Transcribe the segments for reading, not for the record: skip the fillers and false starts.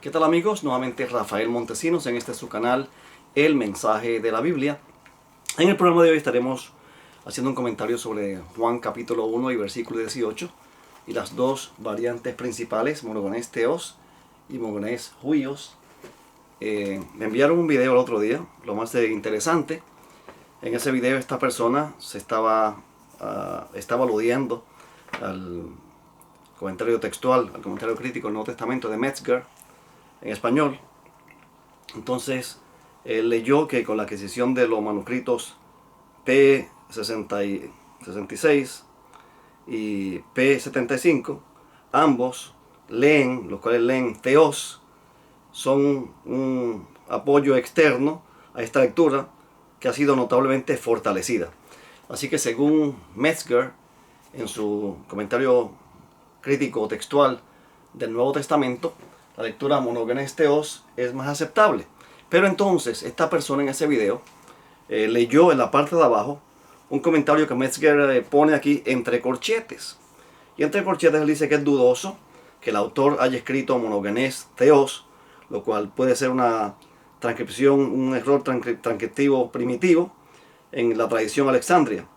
¿Qué tal amigos? Nuevamente Rafael Montesinos en este su canal El Mensaje de la Biblia. En el programa de hoy estaremos haciendo un comentario sobre Juan capítulo 1 y versículo 18 y las dos variantes principales, monogonés teos y monogonés huios. Me enviaron un video el otro día, lo más interesante. En ese video esta persona estaba aludiendo al comentario textual, al comentario crítico del Nuevo Testamento de Metzger en español. Entonces él leyó que con la adquisición de los manuscritos P66 y P75, ambos los cuales leen Theos, son un apoyo externo a esta lectura que ha sido notablemente fortalecida. Así que según Metzger, en su comentario crítico textual del Nuevo Testamento, la lectura monogenes teos es más aceptable. Pero entonces esta persona en ese video leyó en la parte de abajo un comentario que Metzger pone aquí entre corchetes. Y entre corchetes él dice que es dudoso que el autor haya escrito monogenes teos, lo cual puede ser una transcripción, un error transcriptivo primitivo en la tradición alexandria.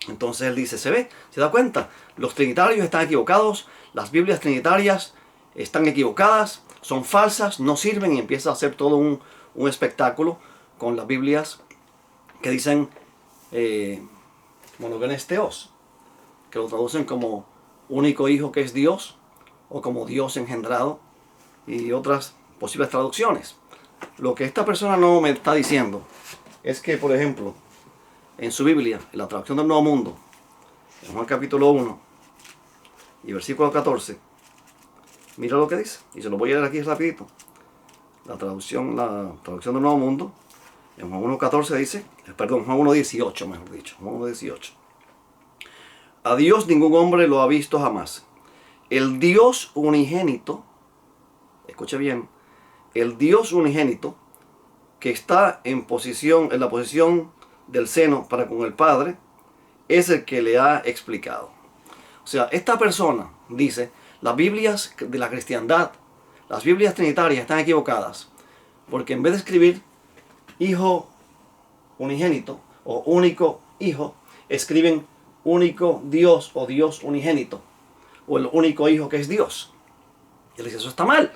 Entonces él dice, se da cuenta, los trinitarios están equivocados, las Biblias trinitarias están equivocadas, son falsas, no sirven, y empieza a hacer todo un espectáculo con las Biblias que dicen monogenes teos, que lo traducen como único hijo que es Dios, o como Dios engendrado, y otras posibles traducciones. Lo que esta persona no me está diciendo es que, por ejemplo, en su Biblia, en la traducción del Nuevo Mundo, en Juan capítulo 1 y versículo 14, mira lo que dice, y se lo voy a leer aquí rapidito. La traducción del Nuevo Mundo, en Juan 1.14 dice, Juan 1.18 mejor dicho, Juan 1.18. A Dios ningún hombre lo ha visto jamás. El Dios unigénito, escuche bien, el Dios unigénito que está en la posición del seno para con el Padre, es el que le ha explicado. O sea, esta persona dice, las Biblias de la cristiandad, las Biblias trinitarias están equivocadas, porque en vez de escribir hijo unigénito o único hijo, escriben único Dios o Dios unigénito, o el único hijo que es Dios. Y él dice, eso está mal.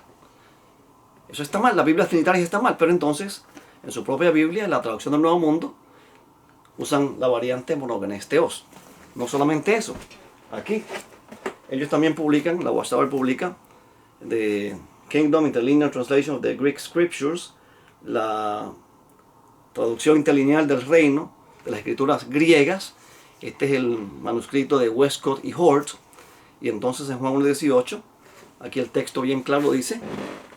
Eso está mal, las Biblias trinitarias están mal. Pero entonces, en su propia Biblia, en la traducción del Nuevo Mundo, usan la variante monogenes teos. No solamente eso, aquí ellos también publican, la Watchtower publica, The Kingdom Interlinear Translation of the Greek Scriptures, la traducción interlineal del reino de las escrituras griegas. Este es el manuscrito de Westcott y Hort. Y entonces en Juan 1.18, aquí el texto bien claro dice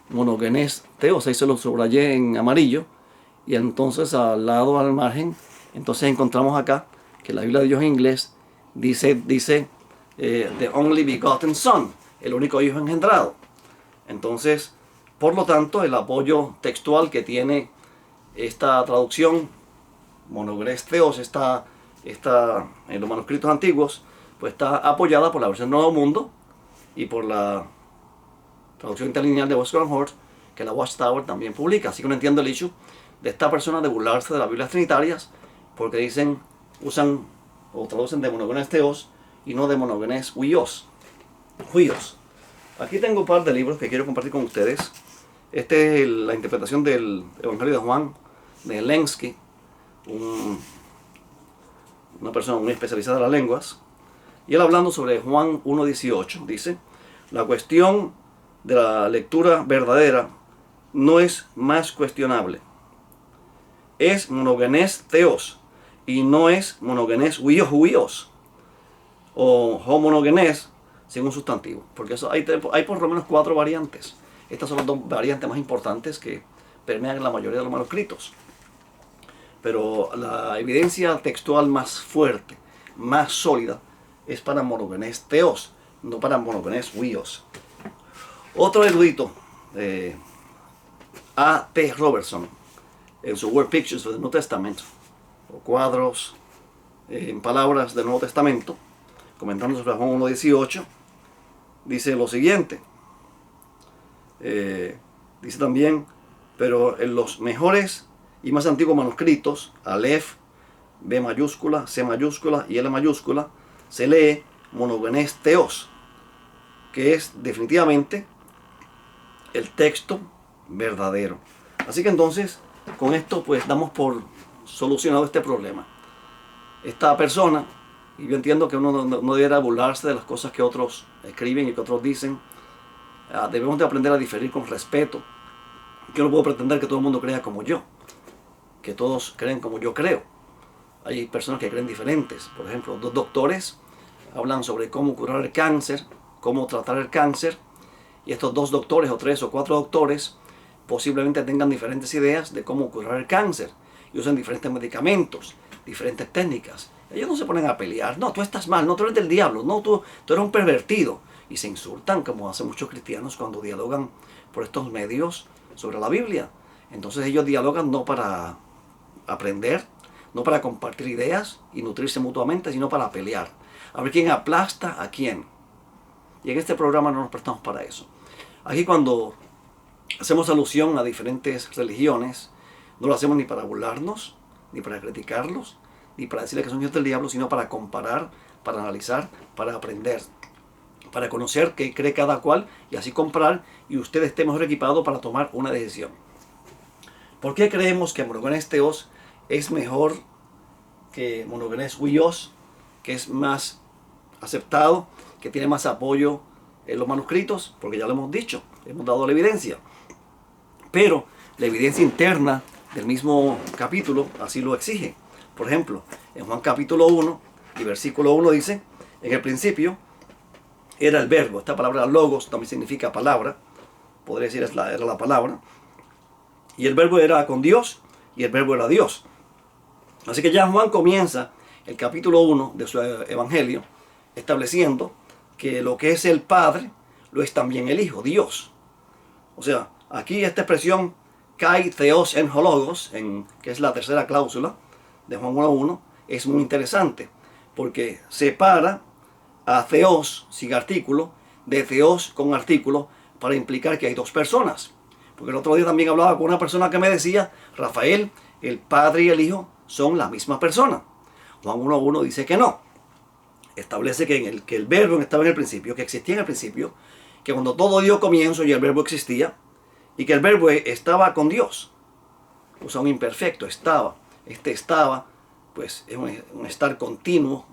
monogenes teos, ahí se lo subrayé en amarillo. Y entonces al margen, entonces encontramos acá que la Biblia de Dios en inglés dice the only begotten son, el único hijo engendrado. Entonces, por lo tanto, el apoyo textual que tiene esta traducción monogenes teos está en los manuscritos antiguos, pues está apoyada por la versión Nuevo Mundo y por la traducción interlineal de Westcott y Hort, que la Watchtower también publica. Así que no entiendo el issue de esta persona de burlarse de las Biblias trinitarias, porque usan o traducen de monogenes teos y no de monogenes huios. Aquí tengo un par de libros que quiero compartir con ustedes. Este es la interpretación del Evangelio de Juan de Lenski, una persona muy especializada en las lenguas, y él hablando sobre Juan 1.18 dice, la cuestión de la lectura verdadera no es más cuestionable. Es monogenes teos y no es monogenes huios o homonogenes sin un sustantivo, porque eso hay por lo menos 4 variantes. Estas son las 2 variantes más importantes que permean la mayoría de los manuscritos. Pero la evidencia textual más fuerte, más sólida, es para monogenes teos, no para monogenes huios. Otro erudito, A.T. Robertson, en su Word Pictures of the New Testament, o cuadros en palabras del Nuevo Testamento, comentando sobre Juan 1.18, dice lo siguiente: Dice también, pero en los mejores y más antiguos manuscritos, Aleph, B mayúscula, C mayúscula y L mayúscula, se lee monogenes theos, que es definitivamente el texto verdadero. Así que entonces, con esto pues damos por solucionado este problema. Esta persona, y yo entiendo que uno no debiera burlarse de las cosas que otros escriben y que otros dicen, debemos de aprender a diferir con respeto. Yo no puedo pretender que todo el mundo crea como yo, que todos creen como yo creo. Hay personas que creen diferentes. Por ejemplo, dos doctores hablan sobre cómo curar el cáncer, cómo tratar el cáncer, y estos dos doctores o tres o cuatro doctores posiblemente tengan diferentes ideas de cómo curar el cáncer y usan diferentes medicamentos, diferentes técnicas. Ellos no se ponen a pelear. No, tú estás mal, no, tú eres del diablo, no, tú eres un pervertido. Y se insultan como hacen muchos cristianos cuando dialogan por estos medios sobre la Biblia. Entonces ellos dialogan no para aprender, no para compartir ideas y nutrirse mutuamente, sino para pelear. A ver quién aplasta a quién. Y en este programa no nos prestamos para eso. Aquí cuando hacemos alusión a diferentes religiones, no lo hacemos ni para burlarnos, ni para criticarlos, ni para decirle que son hijos del diablo, sino para comparar, para analizar, para aprender, para conocer qué cree cada cual y así comprar y usted esté mejor equipado para tomar una decisión. ¿Por qué creemos que monogenes theos es mejor que monogenes huios, que es más aceptado, que tiene más apoyo en los manuscritos? Porque ya lo hemos dicho, hemos dado la evidencia. Pero la evidencia interna del mismo capítulo así lo exige. Por ejemplo, en Juan capítulo 1 y versículo 1 dice, en el principio era el verbo. Esta palabra logos también significa palabra, podría decir era la palabra. Y el verbo era con Dios y el verbo era Dios. Así que ya Juan comienza el capítulo 1 de su evangelio estableciendo que lo que es el Padre lo es también el Hijo, Dios. O sea, aquí esta expresión kai theos en hologos, que es la tercera cláusula de Juan 1.1, es muy interesante porque separa a theos sin artículo de theos con artículo para implicar que hay dos personas. Porque el otro día también hablaba con una persona que me decía, Rafael, el Padre y el Hijo son la misma persona. Juan 1.1 dice que no. Establece que el verbo estaba en el principio, que existía en el principio, que cuando todo dio comienzo y el verbo existía, y que el verbo estaba con Dios. Usa un imperfecto, estaba. Este estaba, pues es un estar continuo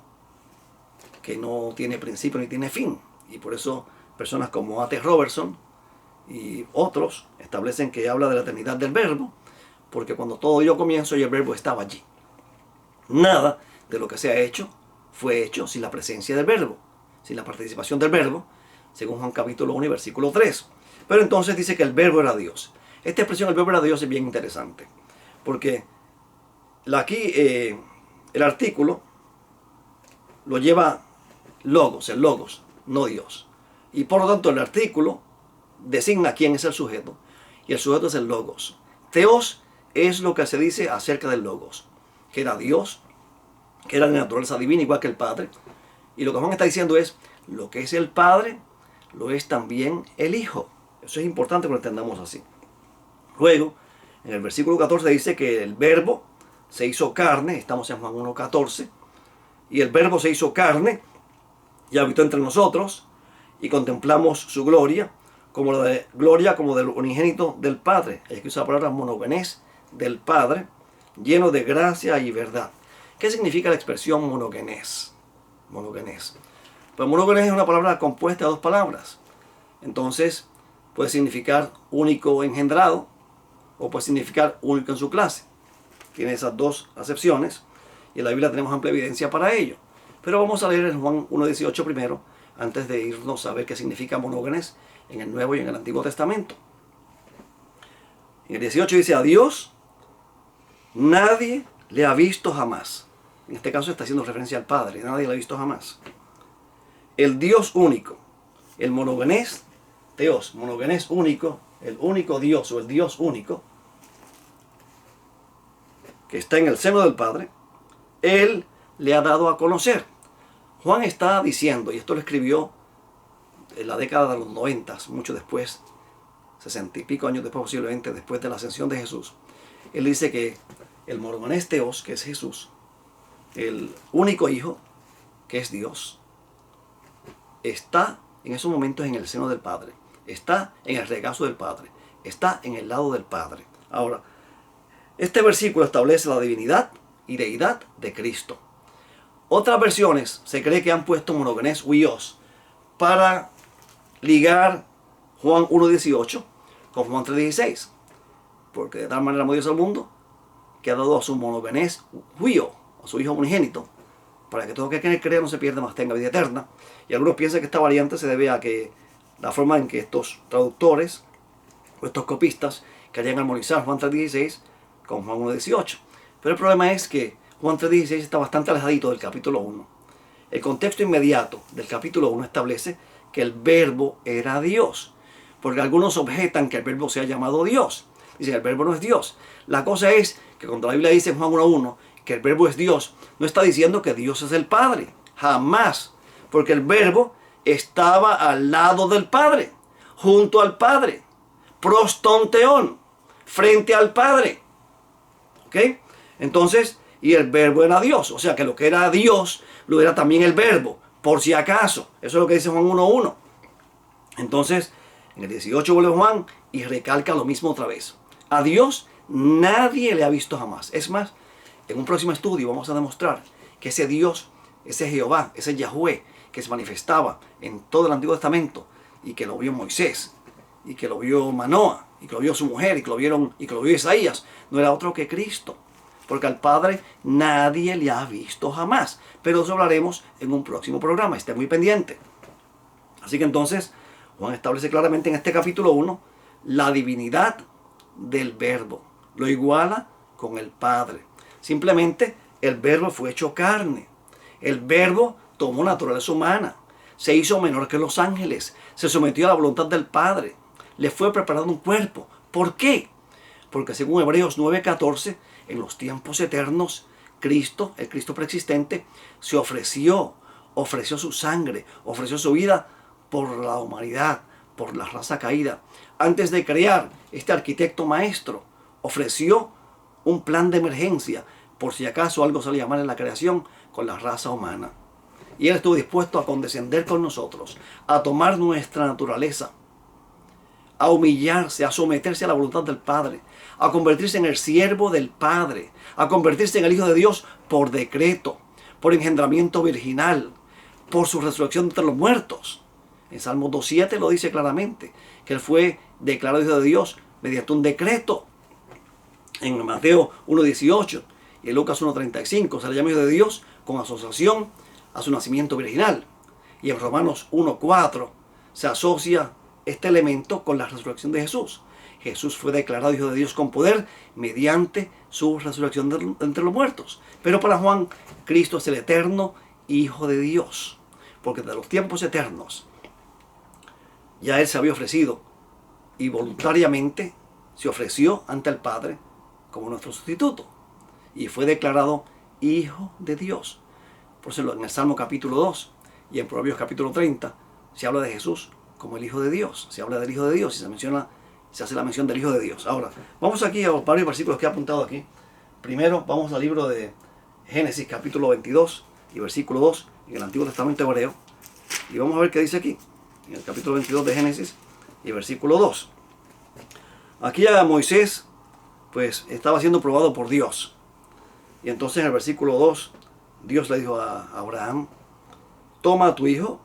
que no tiene principio ni tiene fin. Y por eso personas como A.T. Robertson y otros establecen que habla de la eternidad del verbo, porque cuando todo dio comienzo y el verbo estaba allí. Nada de lo que se ha hecho fue hecho sin la presencia del verbo, sin la participación del verbo, según Juan capítulo 1 y versículo 3. Pero entonces dice que el verbo era Dios. Esta expresión, el verbo era Dios, es bien interesante, porque aquí el artículo lo lleva logos, el logos, no Dios. Y por lo tanto el artículo designa quién es el sujeto, y el sujeto es el logos. Theos es lo que se dice acerca del logos, que era Dios, que era de naturaleza divina, igual que el Padre. Y lo que Juan está diciendo es, lo que es el Padre, lo es también el Hijo. Eso es importante que lo entendamos así. Luego, en el versículo 14 dice que el verbo se hizo carne, estamos en Juan 1.14, y el verbo se hizo carne y habitó entre nosotros, y contemplamos su gloria, como del unigénito del Padre. Hay que usar la palabra monogenes del Padre, lleno de gracia y verdad. ¿Qué significa la expresión monogenes? Monogenes. Pues monogenes es una palabra compuesta de dos palabras. Entonces, puede significar único engendrado o puede significar único en su clase. Tiene esas dos acepciones y en la Biblia tenemos amplia evidencia para ello. Pero vamos a leer en Juan 1.18 primero, antes de irnos a ver qué significa monógenes en el Nuevo y en el Antiguo Testamento. En el 18 dice, a Dios nadie le ha visto jamás. En este caso está haciendo referencia al Padre, nadie le ha visto jamás. El Dios único, el monogenes Theos, monogenes único, el único Dios o el Dios único, que está en el seno del Padre, Él le ha dado a conocer. Juan está diciendo, y esto lo escribió en la década de los 90, mucho después 60 y pico años después, posiblemente después de la ascensión de Jesús, él dice que el monogenes Theos, que es Jesús, el único hijo, que es Dios, está en esos momentos en el seno del Padre, está en el regazo del Padre, está en el lado del Padre. Ahora, este versículo establece la divinidad y deidad de Cristo. Otras versiones se cree que han puesto monogenes huios para ligar Juan 1.18 con Juan 3.16, porque de tal manera amó Dios al mundo que ha dado a su monogenes huio, a su hijo unigénito, para que todo aquel que crea no se pierda, mas tenga vida eterna. Y algunos piensan que esta variante se debe a que la forma en que estos traductores o estos copistas querían armonizar Juan 3.16 con Juan 1.18. Pero el problema es que Juan 3.16 está bastante alejadito del capítulo 1. El contexto inmediato del capítulo 1 establece que el verbo era Dios, porque algunos objetan que el verbo sea llamado Dios. Dicen, el verbo no es Dios. La cosa es que cuando la Biblia dice en Juan 1.1 que el verbo es Dios, no está diciendo que Dios es el Padre. Jamás. Porque el verbo estaba al lado del Padre, junto al Padre, prostonteón, frente al Padre. ¿Ok? Entonces, y el verbo era Dios. O sea que lo que era Dios, lo era también el verbo, por si acaso. Eso es lo que dice Juan 1.1. Entonces, en el 18 vuelve Juan y recalca lo mismo otra vez. A Dios nadie le ha visto jamás. Es más, en un próximo estudio vamos a demostrar que ese Dios, ese Jehová, ese Yahweh, que se manifestaba en todo el Antiguo Testamento y que lo vio Moisés, y que lo vio Manoah, y que lo vio su mujer, y que lo vio Isaías, no era otro que Cristo. Porque al Padre nadie le ha visto jamás. Pero eso hablaremos en un próximo programa. Esté muy pendiente. Así que entonces, Juan establece claramente en este capítulo 1 la divinidad del verbo. Lo iguala con el Padre. Simplemente el verbo fue hecho carne. El verbo tomó naturaleza humana. Se hizo menor que los ángeles. Se sometió a la voluntad del Padre. Le fue preparado un cuerpo. ¿Por qué? Porque según Hebreos 9:14, en los tiempos eternos, Cristo, el Cristo preexistente, se ofreció su sangre, ofreció su vida por la humanidad, por la raza caída. Antes de crear, este arquitecto maestro ofreció un plan de emergencia, por si acaso algo salía mal en la creación con la raza humana. Y Él estuvo dispuesto a condescender con nosotros, a tomar nuestra naturaleza, a humillarse, a someterse a la voluntad del Padre, a convertirse en el siervo del Padre, a convertirse en el Hijo de Dios por decreto, por engendramiento virginal, por su resurrección entre los muertos. En Salmo 2.7 lo dice claramente, que Él fue declarado Hijo de Dios mediante un decreto. En Mateo 1.18 y en Lucas 1.35 se le llama Hijo de Dios con asociación a su nacimiento virginal. Y en Romanos 1.4 se asocia este elemento con la resurrección de Jesús. Jesús fue declarado Hijo de Dios con poder mediante su resurrección de entre los muertos. Pero para Juan, Cristo es el eterno Hijo de Dios. Porque de los tiempos eternos ya Él se había ofrecido y voluntariamente se ofreció ante el Padre como nuestro sustituto. Y fue declarado Hijo de Dios. Por eso en el Salmo capítulo 2 y en Proverbios capítulo 30 se habla de Jesús como el Hijo de Dios. Se habla del Hijo de Dios y se hace la mención del Hijo de Dios. Ahora, vamos aquí a varios versículos que he apuntado aquí. Primero, vamos al libro de Génesis capítulo 22 y versículo 2 en el Antiguo Testamento hebreo. Y vamos a ver qué dice aquí, en el capítulo 22 de Génesis y versículo 2. Aquí a Moisés, pues, estaba siendo probado por Dios. Y entonces en el versículo 2, Dios le dijo a Abraham: toma a tu hijo,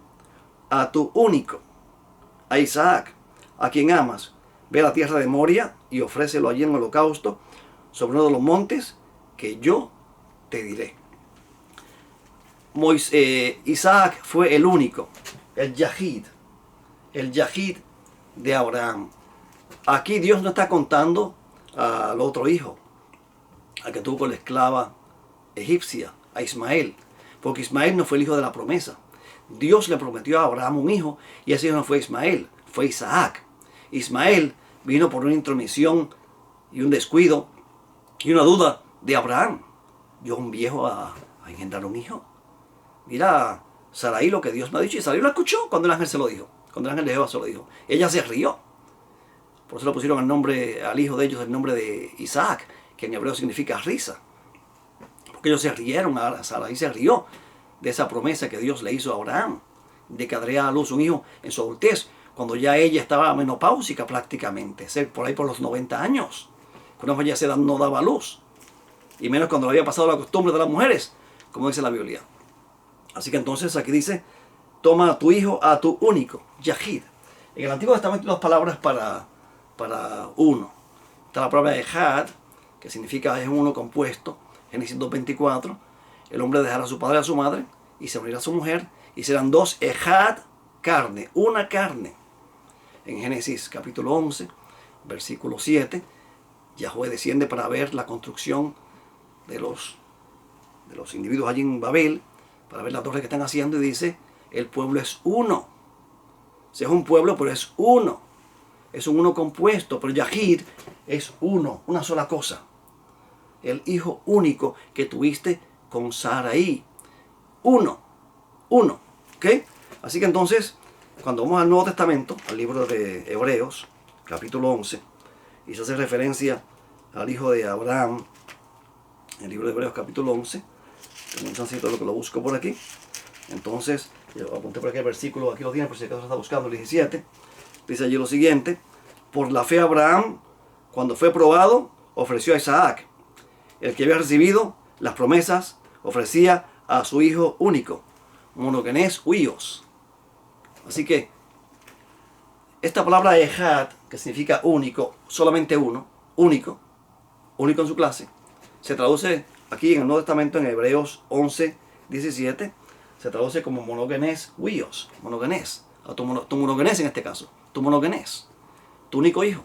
a tu único, a Isaac, a quien amas, ve a la tierra de Moria y ofrécelo allí en holocausto sobre uno de los montes que yo te diré. Isaac fue el único, el Yahid de Abraham. Aquí Dios no está contando al otro hijo, al que tuvo con la esclava egipcia, a Ismael, porque Ismael no fue el hijo de la promesa. Dios le prometió a Abraham un hijo y ese hijo no fue Ismael, fue Isaac. Ismael vino por una intromisión y un descuido y una duda de Abraham. ¿Yo un viejo a engendrar un hijo? Mira, Sarai, lo que Dios me ha dicho. Y Sarai lo escuchó cuando el ángel se lo dijo, cuando el ángel de Jehová se lo dijo. Ella se rió. Por eso le pusieron el nombre al hijo de ellos, el nombre de Isaac, que en hebreo significa risa. Porque ellos se rieron, Sarai se rió de esa promesa que Dios le hizo a Abraham, de que daría a luz un hijo en su adultez, cuando ya ella estaba menopáusica prácticamente, por ahí por los 90 años, cuando ella no daba luz, y menos cuando le había pasado la costumbre de las mujeres, como dice la Biblia. Así que entonces aquí dice, toma a tu hijo, a tu único, Yahid. En el Antiguo Testamento hay dos palabras para uno. Está la palabra Ejad, que significa es uno compuesto, Génesis 2:24, el hombre dejará a su padre y a su madre, y se unirá a su mujer, y serán dos, Ejad, carne, una carne. En Génesis capítulo 11, versículo 7, Yahweh desciende para ver la construcción de los individuos allí en Babel, para ver la torre que están haciendo, y dice, el pueblo es uno. O sea, es un pueblo, pero es uno. Es un uno compuesto, pero Yahid es uno, una sola cosa. El hijo único que tuviste con Sarai. Uno. ¿Ok? Así que entonces, cuando vamos al Nuevo Testamento, al libro de Hebreos, capítulo 11, y se hace referencia al hijo de Abraham, el libro de Hebreos, capítulo 11, tengo un chancito de lo que lo busco por aquí. Entonces, yo apunté por aquí el versículo, aquí lo tiene, por si acaso está buscando, el 17. Dice allí lo siguiente: por la fe Abraham, cuando fue probado, ofreció a Isaac. El que había recibido las promesas, ofrecía a su hijo único, monogenes huios. Así que, esta palabra Ejad, que significa único, solamente uno, único en su clase, se traduce aquí en el Nuevo Testamento, en Hebreos 11, 17, se traduce como monogenes huios, monogenes, tu monogenes en este caso, tu monogenes, tu único hijo.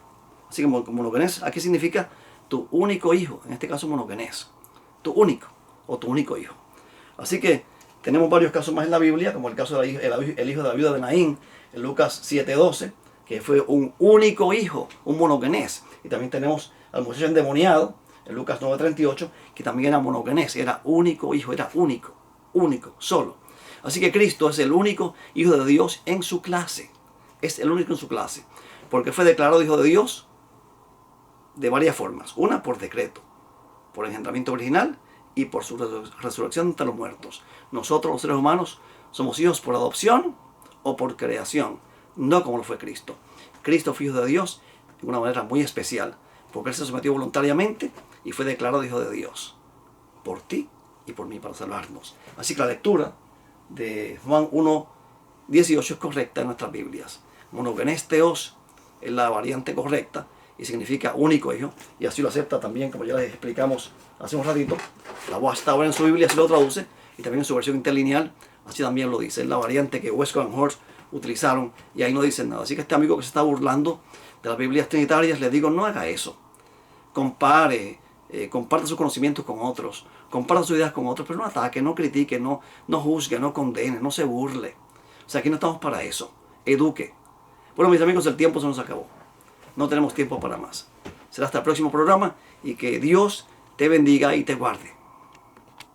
Así que monogenes aquí significa tu único hijo, en este caso monogenes, tu único o tu único hijo. Así que tenemos varios casos más en la Biblia, como el caso del el hijo de la viuda de Naín, en Lucas 7:12, que fue un único hijo, un monogenes. Y también tenemos al muchacho endemoniado, en Lucas 9:38, que también era monogenes, era único hijo, era único, solo. Así que Cristo es el único hijo de Dios en su clase, es el único en su clase, porque fue declarado hijo de Dios de varias formas. Una, por decreto, por engendramiento original y por su resurrección entre los muertos. Nosotros, los seres humanos, somos hijos por adopción o por creación, no como lo fue Cristo. Cristo fue hijo de Dios de una manera muy especial, porque Él se sometió voluntariamente y fue declarado hijo de Dios, por ti y por mí, para salvarnos. Así que la lectura de Juan 1:18 es correcta en nuestras Biblias. Monogenes theos es la variante correcta y significa único hijo, y así lo acepta también, como ya les explicamos hace un ratito. La voz está ahora en su Biblia, así lo traduce, y también en su versión interlineal, así también lo dice. Es la variante que Westcott and Hort utilizaron, y ahí no dicen nada. Así que este amigo que se está burlando de las Biblias trinitarias, le digo, no haga eso. Comparte sus conocimientos con otros, comparte sus ideas con otros, pero no ataque, no critique, no juzgue, no condene, no se burle. O sea, aquí no estamos para eso. Eduque. Bueno, mis amigos, el tiempo se nos acabó. No tenemos tiempo para más. Será hasta el próximo programa, y que Dios te bendiga y te guarde.